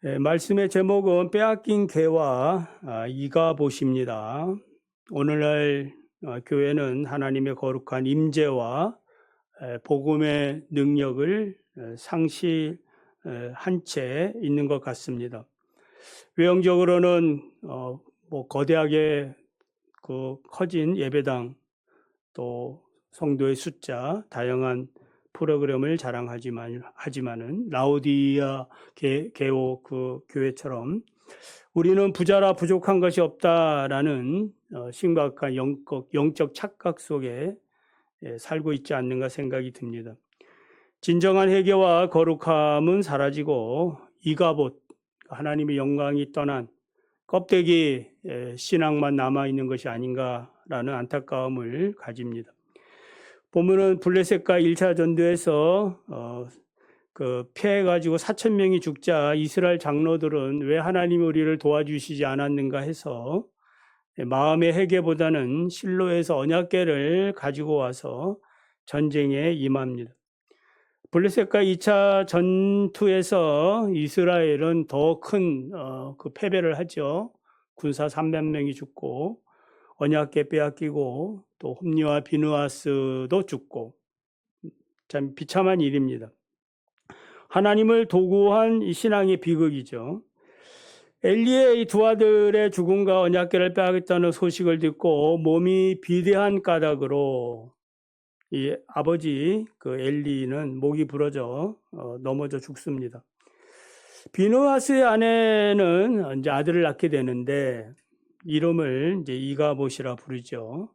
말씀의 제목은 빼앗긴 개와 이가봇입니다. 오늘날 교회는 하나님의 거룩한 임재와 복음의 능력을 상실한 채 있는 것 같습니다. 외형적으로는 거대하게 커진 예배당, 또 성도의 숫자, 다양한 프로그램을 하지만은 라오디아 개오 그 교회처럼 우리는 부자라 부족한 것이 없다라는 심각한 영적 착각 속에 살고 있지 않는가 생각이 듭니다. 진정한 회개와 거룩함은 사라지고 이가봇, 하나님의 영광이 떠난 껍데기 신앙만 남아있는 것이 아닌가라는 안타까움을 가집니다. 보면은 블레셋과 1차 전투에서 피해가지고 4,000명이 죽자 이스라엘 장로들은 왜 하나님이 우리를 도와주시지 않았는가 해서 마음의 회개보다는 실로에서 언약궤를 가지고 와서 전쟁에 임합니다. 블레셋과 2차 전투에서 이스라엘은 더 큰 패배를 하죠. 군사 300명이 죽고 언약궤 빼앗기고 또 홈리와 비느하스도 죽고 참 비참한 일입니다. 하나님을 도구한 이 신앙의 비극이죠. 엘리의 이 두 아들의 죽음과 언약궤를 빼앗겼다는 소식을 듣고 몸이 비대한 까닭으로 이 아버지 엘리는 목이 부러져 넘어져 죽습니다. 비느하스의 아내는 이제 아들을 낳게 되는데 이름을 이제 이가봇이라 부르죠.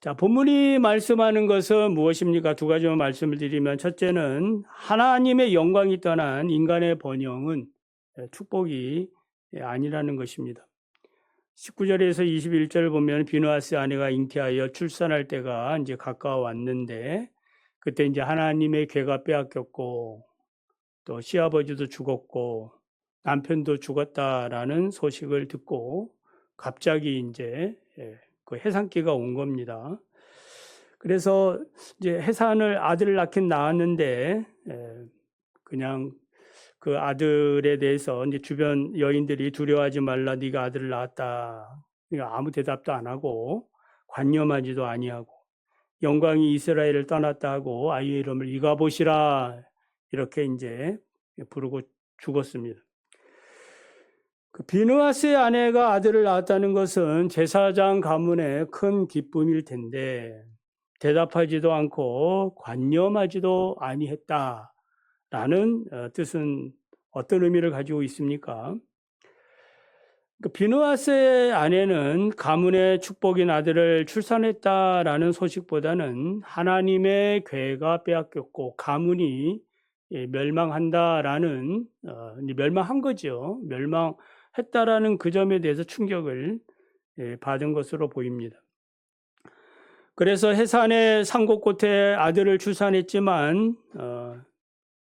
자, 본문이 말씀하는 것은 무엇입니까? 두 가지만 말씀을 드리면, 첫째는 하나님의 영광이 떠난 인간의 번영은 축복이 아니라는 것입니다. 19절에서 21절을 보면 비느하스 아내가 잉태하여 출산할 때가 이제 가까워왔는데, 그때 이제 하나님의 궤가 빼앗겼고 또 시아버지도 죽었고 남편도 죽었다라는 소식을 듣고 갑자기 이제 그 해산기가 온 겁니다. 그래서 이제 아들을 낳긴 낳았는데 그냥 그 아들에 대해서 이제 주변 여인들이 두려워하지 말라, 네가 아들을 낳았다. 그러니까 아무 대답도 안 하고 관념하지도 아니하고 영광이 이스라엘을 떠났다 하고 아이의 이름을 이가봇이라 이렇게 이제 부르고 죽었습니다. 그 비느하스의 아내가 아들을 낳았다는 것은 제사장 가문의 큰 기쁨일 텐데 대답하지도 않고 관념하지도 아니했다라는 뜻은 어떤 의미를 가지고 있습니까? 그 비느하스의 아내는 가문의 축복인 아들을 출산했다라는 소식보다는 하나님의 궤가 빼앗겼고 가문이 멸망한다라는 멸망한 거죠. 멸망했다라는 그 점에 대해서 충격을 받은 것으로 보입니다. 그래서 해산의 산곳곳에 아들을 출산했지만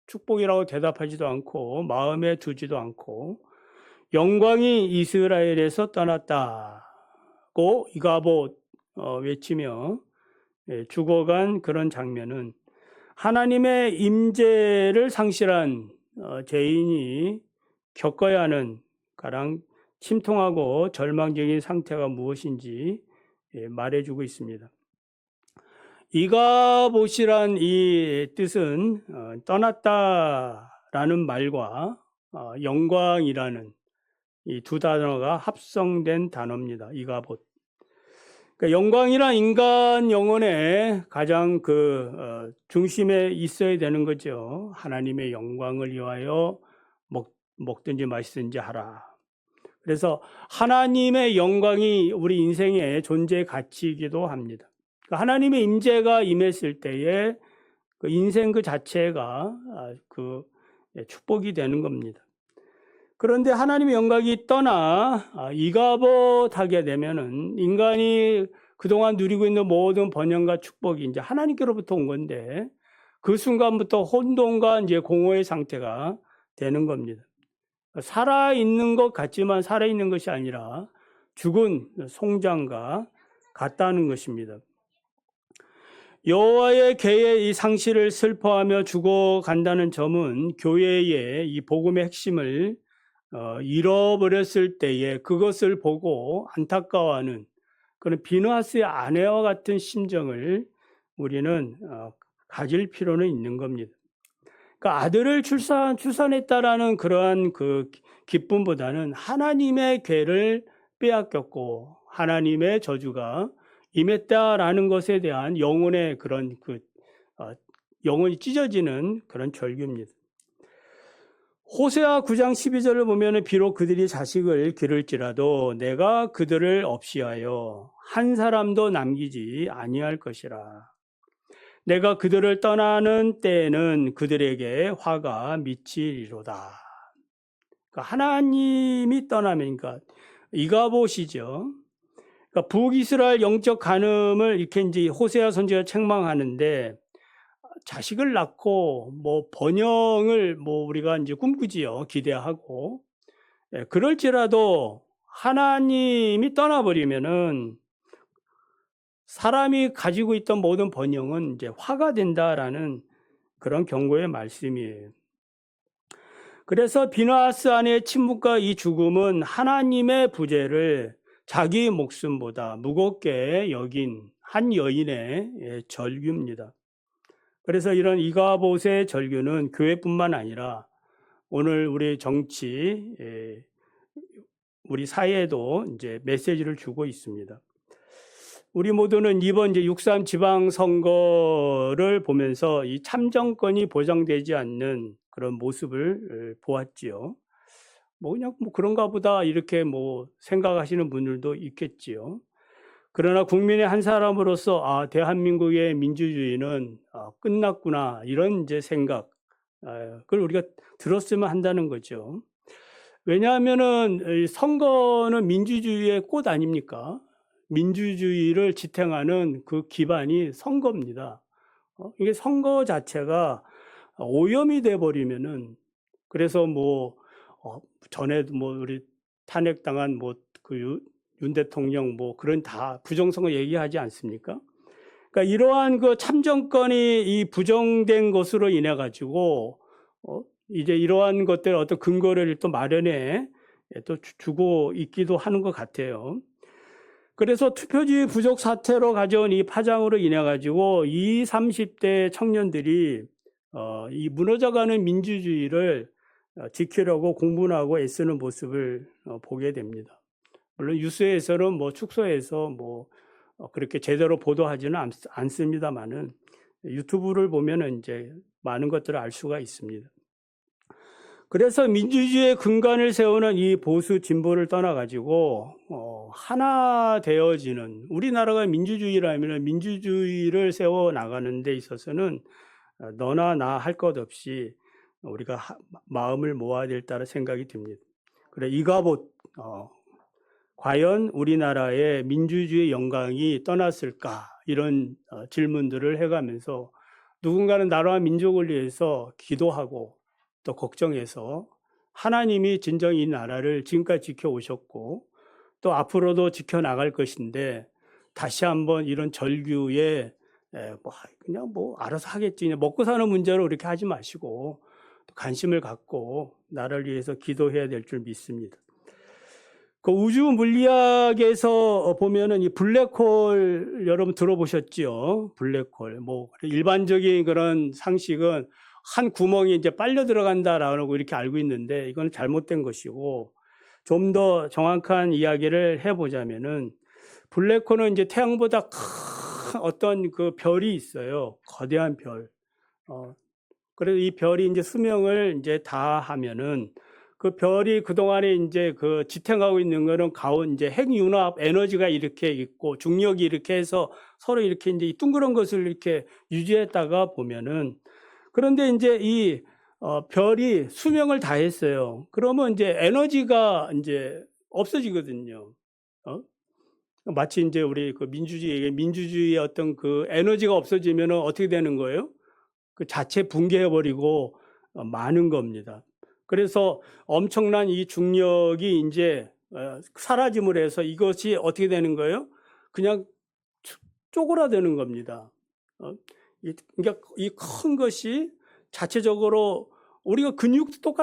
축복이라고 대답하지도 않고 마음에 두지도 않고 영광이 이스라엘에서 떠났다고 이가봇 외치며 죽어간 그런 장면은 하나님의 임재를 상실한 죄인이 겪어야 하는 가장 침통하고 절망적인 상태가 무엇인지 말해주고 있습니다. 이가봇이란 이 뜻은 떠났다라는 말과 영광이라는 이 두 단어가 합성된 단어입니다. 이가봇. 그러니까 영광이란 인간 영혼의 가장 중심에 있어야 되는 거죠. 하나님의 영광을 위하여 먹든지 마시든지 하라. 그래서 하나님의 영광이 우리 인생의 존재의 가치이기도 합니다. 그러니까 하나님의 임재가 임했을 때에 그 인생 그 자체가 축복이 되는 겁니다. 그런데 하나님의 영광이 떠나 이가봇하게 되면은 인간이 그동안 누리고 있는 모든 번영과 축복이 이제 하나님께로부터 온 건데 그 순간부터 혼돈과 이제 공허의 상태가 되는 겁니다. 살아있는 것 같지만 살아있는 것이 아니라 죽은 송장과 같다는 것입니다. 여호와의 궤의 이 상실을 슬퍼하며 죽어간다는 점은 교회의 이 복음의 핵심을 잃어버렸을 때에 그것을 보고 안타까워하는 그런 비느하스의 아내와 같은 심정을 우리는 가질 필요는 있는 겁니다. 그러니까 아들을 출산했다라는 그러한 그 기쁨보다는 하나님의 괴를 빼앗겼고 하나님의 저주가 임했다라는 것에 대한 영혼의 그런 영혼이 찢어지는 그런 절규입니다. 호세아 9장 12절을 보면 비록 그들이 자식을 기를지라도 내가 그들을 없이하여 한 사람도 남기지 아니할 것이라. 내가 그들을 떠나는 때에는 그들에게 화가 미치리로다. 그러니까 하나님이 떠나면, 그러니까 이가봇이죠. 그러니까 북이스라엘 영적 간음을 이렇게 이제 호세아 선지자가 책망하는데 자식을 낳고 뭐 번영을 뭐 우리가 이제 꿈꾸지요. 기대하고. 그럴지라도 하나님이 떠나버리면은 사람이 가지고 있던 모든 번영은 이제 화가 된다라는 그런 경고의 말씀이에요. 그래서 비느하스 아내의 침묵과 이 죽음은 하나님의 부재를 자기 목숨보다 무겁게 여긴 한 여인의 절규입니다. 그래서 이런 이가봇의 절규는 교회뿐만 아니라 오늘 우리 정치, 우리 사회에도 이제 메시지를 주고 있습니다. 우리 모두는 이번 이제 6.3 지방선거를 보면서 이 참정권이 보장되지 않는 그런 모습을 보았지요. 뭐 그냥 뭐 그런가 보다 이렇게 뭐 생각하시는 분들도 있겠지요. 그러나 국민의 한 사람으로서 대한민국의 민주주의는 끝났구나 이런 이제 생각 그걸 우리가 들었으면 한다는 거죠. 왜냐하면은 선거는 민주주의의 꽃 아닙니까? 민주주의를 지탱하는 그 기반이 선거입니다. 이게 선거 자체가 오염이 돼 버리면은 그래서 뭐 전에도 뭐 우리 탄핵당한 뭐 그 윤 대통령 뭐 그런 다 부정선거 얘기하지 않습니까? 그러니까 이러한 그 참정권이 이 부정된 것으로 인해 가지고 이제 이러한 것들 어떤 근거를 또 마련해 또 주고 있기도 하는 것 같아요. 그래서 투표지 부족 사태로 가져온 이 파장으로 인해 가지고 20, 30대 청년들이 이 무너져가는 민주주의를 지키려고 공분하고 애쓰는 모습을 보게 됩니다. 물론 뉴스에서는 뭐 축소해서 뭐 그렇게 제대로 보도하지는 않습니다만은 유튜브를 보면은 이제 많은 것들을 알 수가 있습니다. 그래서 민주주의의 근간을 세우는 이 보수 진보를 떠나가지고 하나 되어지는 우리나라가 민주주의라면 민주주의를 세워 나가는 데 있어서는 너나 나 할 것 없이 우리가 마음을 모아야 될 따라 생각이 듭니다. 그래 이가봇 과연 우리나라의 민주주의 영광이 떠났을까 이런 질문들을 해가면서 누군가는 나라와 민족을 위해서 기도하고 또 걱정해서 하나님이 진정 이 나라를 지금까지 지켜오셨고 또 앞으로도 지켜나갈 것인데 다시 한번 이런 절규에 그냥 뭐 알아서 하겠지 먹고 사는 문제로 이렇게 하지 마시고 관심을 갖고 나라를 위해서 기도해야 될 줄 믿습니다. 그 우주 물리학에서 보면은 이 블랙홀 여러분 들어보셨지요? 블랙홀 뭐 일반적인 그런 상식은 한 구멍이 이제 빨려 들어간다라고 이렇게 알고 있는데 이건 잘못된 것이고 좀 더 정확한 이야기를 해보자면은 블랙홀은 이제 태양보다 큰 어떤 그 별이 있어요. 거대한 별. 그래서 이 별이 이제 수명을 이제 다 하면은 그 별이 그동안에 이제 그 지탱하고 있는 거는 이제 핵융합 에너지가 이렇게 있고 중력이 이렇게 해서 서로 이렇게 이제 둥그런 것을 이렇게 유지했다가 보면은 그런데 이제 이 별이 수명을 다 했어요. 그러면 이제 에너지가 이제 없어지거든요. 마치 이제 우리 그 민주주의의 어떤 그 에너지가 없어지면은 어떻게 되는 거예요? 그 자체 붕괴해버리고 마는 겁니다. 그래서 엄청난 이 중력이 이제 사라짐을 해서 이것이 어떻게 되는 거예요? 그냥 쪼그라드는 겁니다. 그러니까 이 큰 것이 자체적으로 우리가 근육도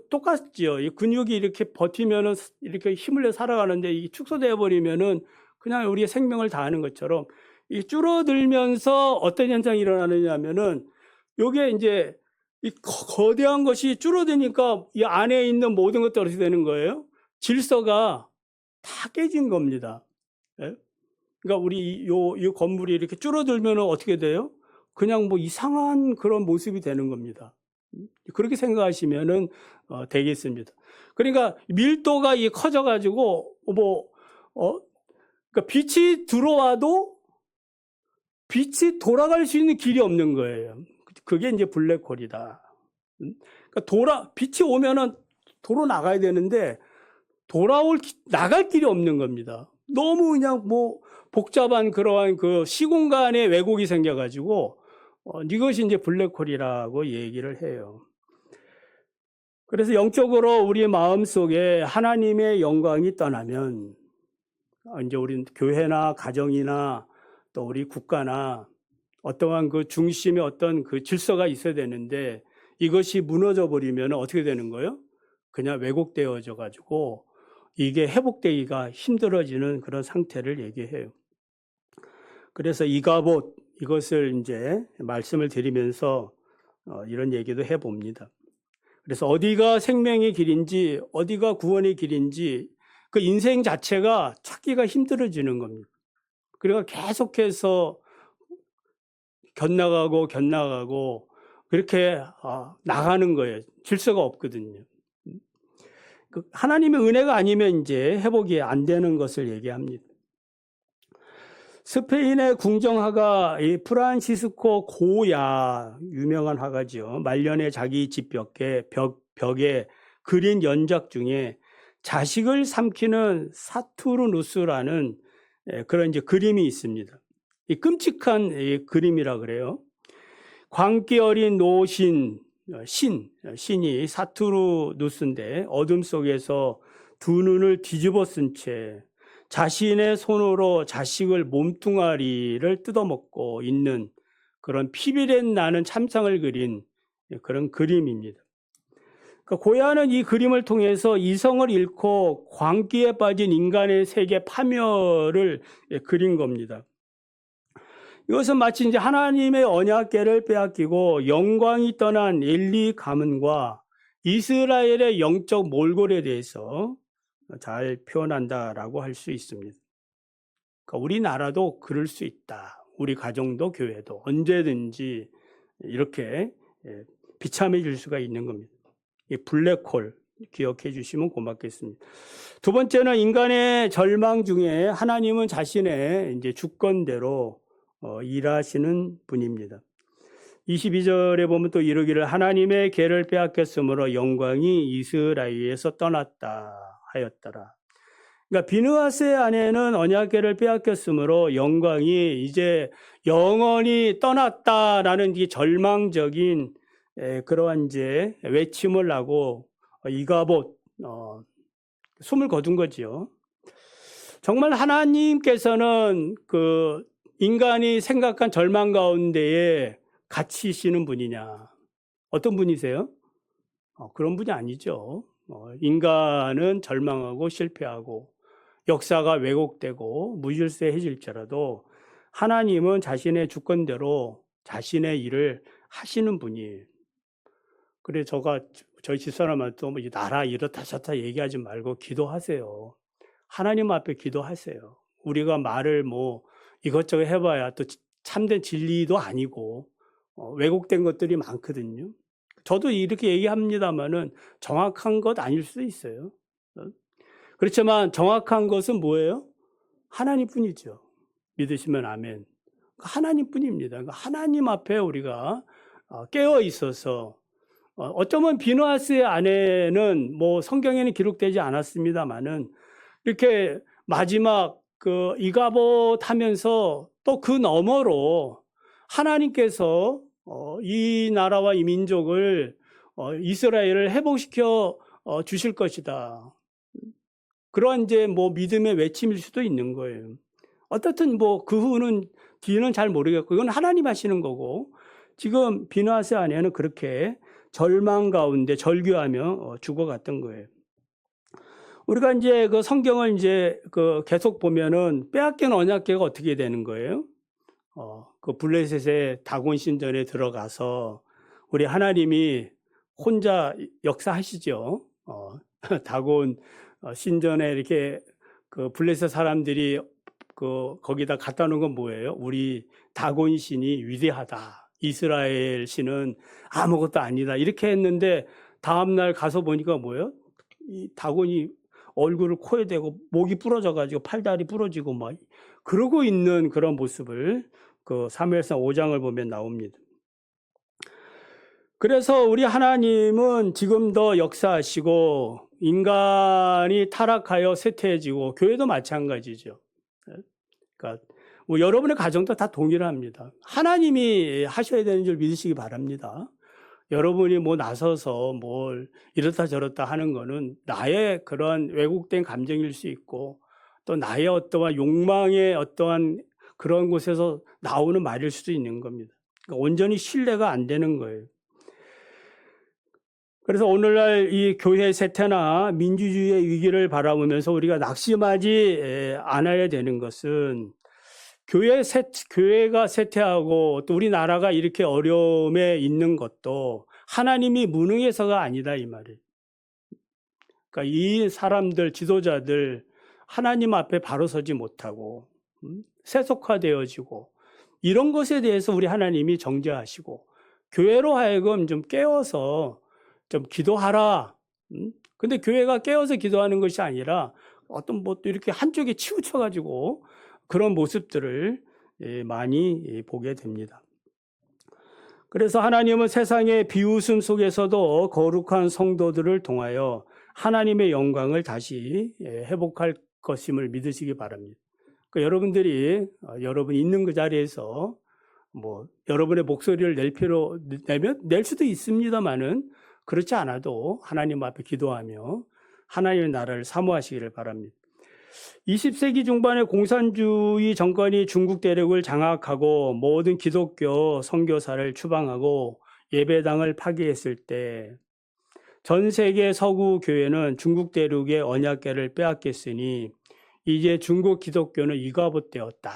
똑같죠. 이 근육이 이렇게 버티면은 이렇게 힘을 내 살아가는데 이 축소되어 버리면은 그냥 우리의 생명을 다하는 것처럼 이 줄어들면서 어떤 현상이 일어나느냐 하면은 요게 이제 이 거대한 것이 줄어드니까 이 안에 있는 모든 것들이 어떻게 되는 거예요? 질서가 다 깨진 겁니다. 예? 그러니까 우리 이 건물이 이렇게 줄어들면은 어떻게 돼요? 그냥 뭐 이상한 그런 모습이 되는 겁니다. 그렇게 생각하시면은 되겠습니다. 그러니까 밀도가 커져 가지고 그러니까 빛이 들어와도 빛이 돌아갈 수 있는 길이 없는 거예요. 그게 이제 블랙홀이다. 그러니까 빛이 오면은 도로 나가야 되는데 나갈 길이 없는 겁니다. 너무 그냥 뭐 복잡한 그러한 그 시공간에 왜곡이 생겨가지고 이것이 이제 블랙홀이라고 얘기를 해요. 그래서 영적으로 우리 마음 속에 하나님의 영광이 떠나면 이제 우리 교회나 가정이나 또 우리 국가나 어떠한 그 중심에 어떤 그 질서가 있어야 되는데 이것이 무너져 버리면 어떻게 되는 거예요? 그냥 왜곡되어져 가지고 이게 회복되기가 힘들어지는 그런 상태를 얘기해요. 그래서 이가봇 이것을 이제 말씀을 드리면서 이런 얘기도 해봅니다. 그래서 어디가 생명의 길인지 어디가 구원의 길인지 그 인생 자체가 찾기가 힘들어지는 겁니다. 그러니까 계속해서 견나가고 그렇게 나가는 거예요. 질서가 없거든요. 하나님의 은혜가 아니면 이제 회복이 안 되는 것을 얘기합니다. 스페인의 궁정화가 프란시스코 고야 유명한 화가죠. 말년에 자기 집 벽에 그린 연작 중에 자식을 삼키는 사투르누스라는 그런 이제 그림이 있습니다. 이 끔찍한 그림이라 그래요. 광기 어린 신이 사투르누스인데 어둠 속에서 두 눈을 뒤집어 쓴 채 자신의 손으로 자식을 몸뚱아리를 뜯어먹고 있는 그런 피비렛 나는 참상을 그린 그런 그림입니다. 그러니까 고야는 이 그림을 통해서 이성을 잃고 광기에 빠진 인간의 세계 파멸을 그린 겁니다. 이것은 마치 이제 하나님의 언약궤를 빼앗기고 영광이 떠난 엘리 가문과 이스라엘의 영적 몰골에 대해서 잘 표현한다라고 할 수 있습니다. 그러니까 우리나라도 그럴 수 있다. 우리 가정도 교회도 언제든지 이렇게 비참해질 수가 있는 겁니다. 이 블랙홀 기억해 주시면 고맙겠습니다. 두 번째는 인간의 절망 중에 하나님은 자신의 이제 주권대로 일하시는 분입니다. 22절에 보면 또 이르기를 하나님의 궤를 빼앗겼으므로 영광이 이스라엘에서 떠났다 하였더라. 그러니까 비느하스의 아내는 언약궤를 빼앗겼으므로 영광이 이제 영원히 떠났다라는 이 절망적인 그러한 이제 외침을 하고 이가봇 숨을 거둔 거지요. 정말 하나님께서는 그 인간이 생각한 절망 가운데에 갇히시는 분이냐? 어떤 분이세요? 그런 분이 아니죠. 인간은 절망하고 실패하고 역사가 왜곡되고 무질서해질지라도 하나님은 자신의 주권대로 자신의 일을 하시는 분이에요. 그래 저희 집사람한테 뭐 나라 이렇다 저렇다 얘기하지 말고 기도하세요. 하나님 앞에 기도하세요. 우리가 말을 뭐 이것저것 해봐야 또 참된 진리도 아니고 왜곡된 것들이 많거든요. 저도 이렇게 얘기합니다만은 정확한 것 아닐 수도 있어요. 그렇지만 정확한 것은 뭐예요? 하나님뿐이죠. 믿으시면 아멘. 하나님뿐입니다. 하나님 앞에 우리가 깨어 있어서 어쩌면 비느하스의 아내는 뭐 성경에는 기록되지 않았습니다만은 이렇게 마지막 그 이가봇 하면서 또 그 너머로 하나님께서 이 나라와 이 민족을 이스라엘을 회복시켜 주실 것이다. 그러한 이제 뭐 믿음의 외침일 수도 있는 거예요. 어떻든 뭐 그 후는 뒤는 잘 모르겠고 이건 하나님 하시는 거고 지금 비느하스 아내는 그렇게 절망 가운데 절규하며 죽어갔던 거예요. 우리가 이제 그 성경을 이제 그 계속 보면은 빼앗긴 언약궤가 어떻게 되는 거예요? 그 블레셋의 다곤 신전에 들어가서 우리 하나님이 혼자 역사하시죠. 다곤 신전에 이렇게 그 블레셋 사람들이 거기다 갖다 놓은 건 뭐예요? 우리 다곤 신이 위대하다. 이스라엘 신은 아무것도 아니다. 이렇게 했는데 다음날 가서 보니까 뭐예요? 이 다곤이 얼굴을 코에 대고 목이 부러져가지고 팔다리 부러지고 막 그러고 있는 그런 모습을 그 사무엘상 5장을 보면 나옵니다. 그래서 우리 하나님은 지금도 역사하시고 인간이 타락하여 쇠퇴해지고 교회도 마찬가지죠. 그러니까 뭐 여러분의 가정도 다 동일합니다. 하나님이 하셔야 되는 줄 믿으시기 바랍니다. 여러분이 뭐 나서서 뭘 이렇다 저렇다 하는 거는 나의 그런 왜곡된 감정일 수 있고 또 나의 어떠한 욕망의 어떠한 그런 곳에서 나오는 말일 수도 있는 겁니다. 그러니까 온전히 신뢰가 안 되는 거예요. 그래서 오늘날 이 교회 쇠퇴나 민주주의의 위기를 바라보면서 우리가 낙심하지 않아야 되는 것은 교회가 쇠퇴하고 또 우리나라가 이렇게 어려움에 있는 것도 하나님이 무능해서가 아니다 이 말이에요. 그러니까 이 사람들 지도자들 하나님 앞에 바로 서지 못하고 세속화되어지고 이런 것에 대해서 우리 하나님이 정죄하시고 교회로 하여금 좀 깨워서 좀 기도하라. 근데 교회가 깨워서 기도하는 것이 아니라 어떤 뭐 또 이렇게 한쪽에 치우쳐가지고 그런 모습들을 많이 보게 됩니다. 그래서 하나님은 세상의 비웃음 속에서도 거룩한 성도들을 통하여 하나님의 영광을 다시 회복할 것임을 믿으시기 바랍니다. 그러니까 여러분들이 여러분 있는 그 자리에서 뭐 여러분의 목소리를 낼 수도 있습니다만은 그렇지 않아도 하나님 앞에 기도하며 하나님의 나라를 사모하시기를 바랍니다. 20세기 중반에 공산주의 정권이 중국 대륙을 장악하고 모든 기독교 선교사를 추방하고 예배당을 파괴했을 때 전 세계 서구 교회는 중국 대륙의 언약궤를 빼앗겼으니 이제 중국 기독교는 이가봇되었다.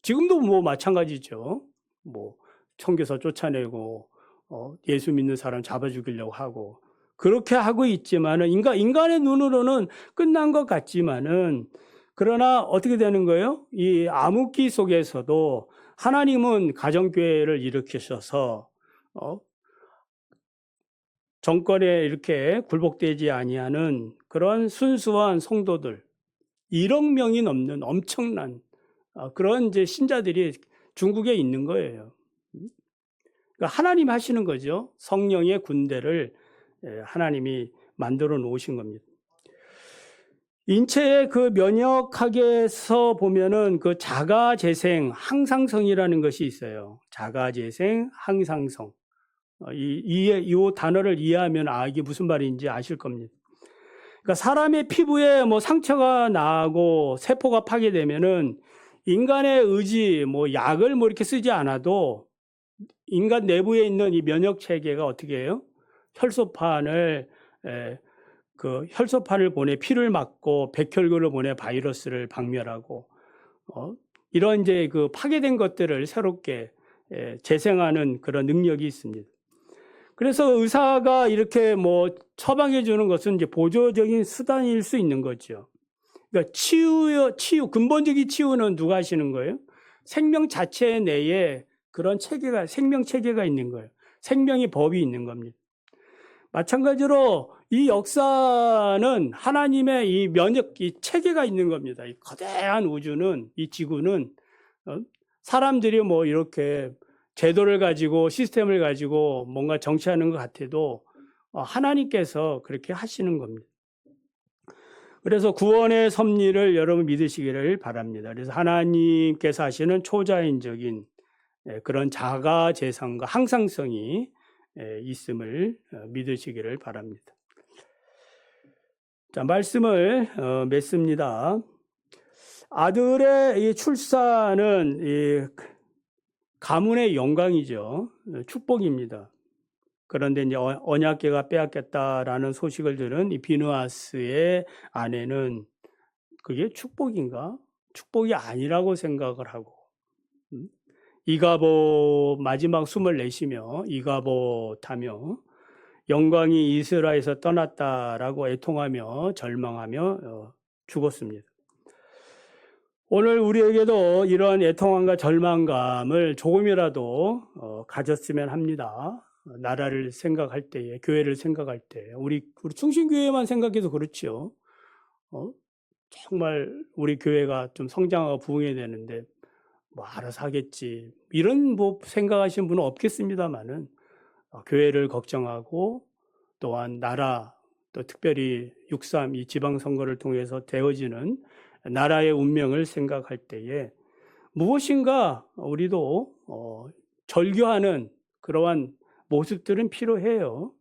지금도 뭐 마찬가지죠. 뭐 선교사 쫓아내고 예수 믿는 사람 잡아 죽이려고 하고 그렇게 하고 있지만은 인간의 눈으로는 끝난 것 같지만은 그러나 어떻게 되는 거예요? 이 암흑기 속에서도 하나님은 가정교회를 일으키셔서 정권에 이렇게 굴복되지 아니하는 그런 순수한 성도들 1억 명이 넘는 엄청난 그런 이제 신자들이 중국에 있는 거예요. 그러니까 하나님 하시는 거죠. 성령의 군대를 하나님이 만들어 놓으신 겁니다. 인체의 그 면역학에서 보면은 그 자가재생, 항상성이라는 것이 있어요. 자가재생, 항상성. 이 단어를 이해하면 이게 무슨 말인지 아실 겁니다. 그러니까 사람의 피부에 뭐 상처가 나고 세포가 파괴되면은 인간의 의지, 뭐 약을 뭐 이렇게 쓰지 않아도 인간 내부에 있는 이 면역 체계가 어떻게 해요? 혈소판을 보내 피를 막고 백혈구를 보내 바이러스를 박멸하고 이런 이제 그 파괴된 것들을 새롭게 재생하는 그런 능력이 있습니다. 그래서 의사가 이렇게 뭐 처방해 주는 것은 이제 보조적인 수단일 수 있는 거죠. 그러니까 근본적인 치유는 누가 하시는 거예요? 생명 자체 내에 그런 체계가, 생명 체계가 있는 거예요. 생명의 법이 있는 겁니다. 마찬가지로 이 역사는 하나님의 이 이 체계가 있는 겁니다. 이 거대한 우주는, 이 지구는 사람들이 뭐 이렇게 제도를 가지고 시스템을 가지고 뭔가 정치하는 것 같아도 하나님께서 그렇게 하시는 겁니다. 그래서 구원의 섭리를 여러분 믿으시기를 바랍니다. 그래서 하나님께서 하시는 초자연적인 그런 자가 재상과 항상성이 있음을 믿으시기를 바랍니다. 자, 말씀을 맺습니다. 아들의 이 출산은 이 가문의 영광이죠. 축복입니다. 그런데 이제 언약궤가 빼앗겼다라는 소식을 들은 이 비느하스의 아내는 그게 축복인가? 축복이 아니라고 생각을 하고, 이가봇 마지막 숨을 내쉬며 이가봇하며 영광이 이스라엘에서 떠났다라고 애통하며 절망하며 죽었습니다. 오늘 우리에게도 이러한 애통함과 절망감을 조금이라도 가졌으면 합니다. 나라를 생각할 때에, 교회를 생각할 때, 우리 충신교회만 생각해도 그렇지요. 정말 우리 교회가 좀 성장하고 부흥해야 되는데 뭐 알아서 하겠지, 이런 뭐 생각하시는 분은 없겠습니다만은, 교회를 걱정하고 또한 나라, 또 특별히 6.3 이 지방선거를 통해서 되어지는 나라의 운명을 생각할 때에 무엇인가 우리도 절규하는 그러한 모습들은 필요해요.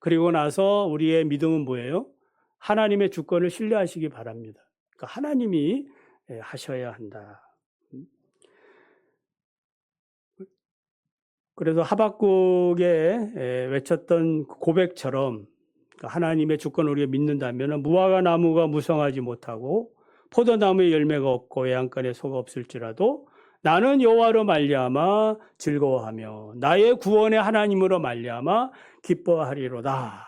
그리고 나서 우리의 믿음은 뭐예요? 하나님의 주권을 신뢰하시기 바랍니다. 그러니까 하나님이 하셔야 한다. 그래서 하박국에 외쳤던 고백처럼 하나님의 주권을 우리가 믿는다면 무화과 나무가 무성하지 못하고 포도나무에 열매가 없고 외양간에 소가 없을지라도 나는 여호와로 말미암아 즐거워하며 나의 구원의 하나님으로 말미암아 기뻐하리로다.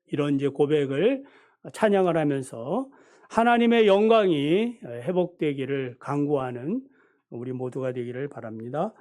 이런 이제 고백을 찬양을 하면서 하나님의 영광이 회복되기를 간구하는 우리 모두가 되기를 바랍니다.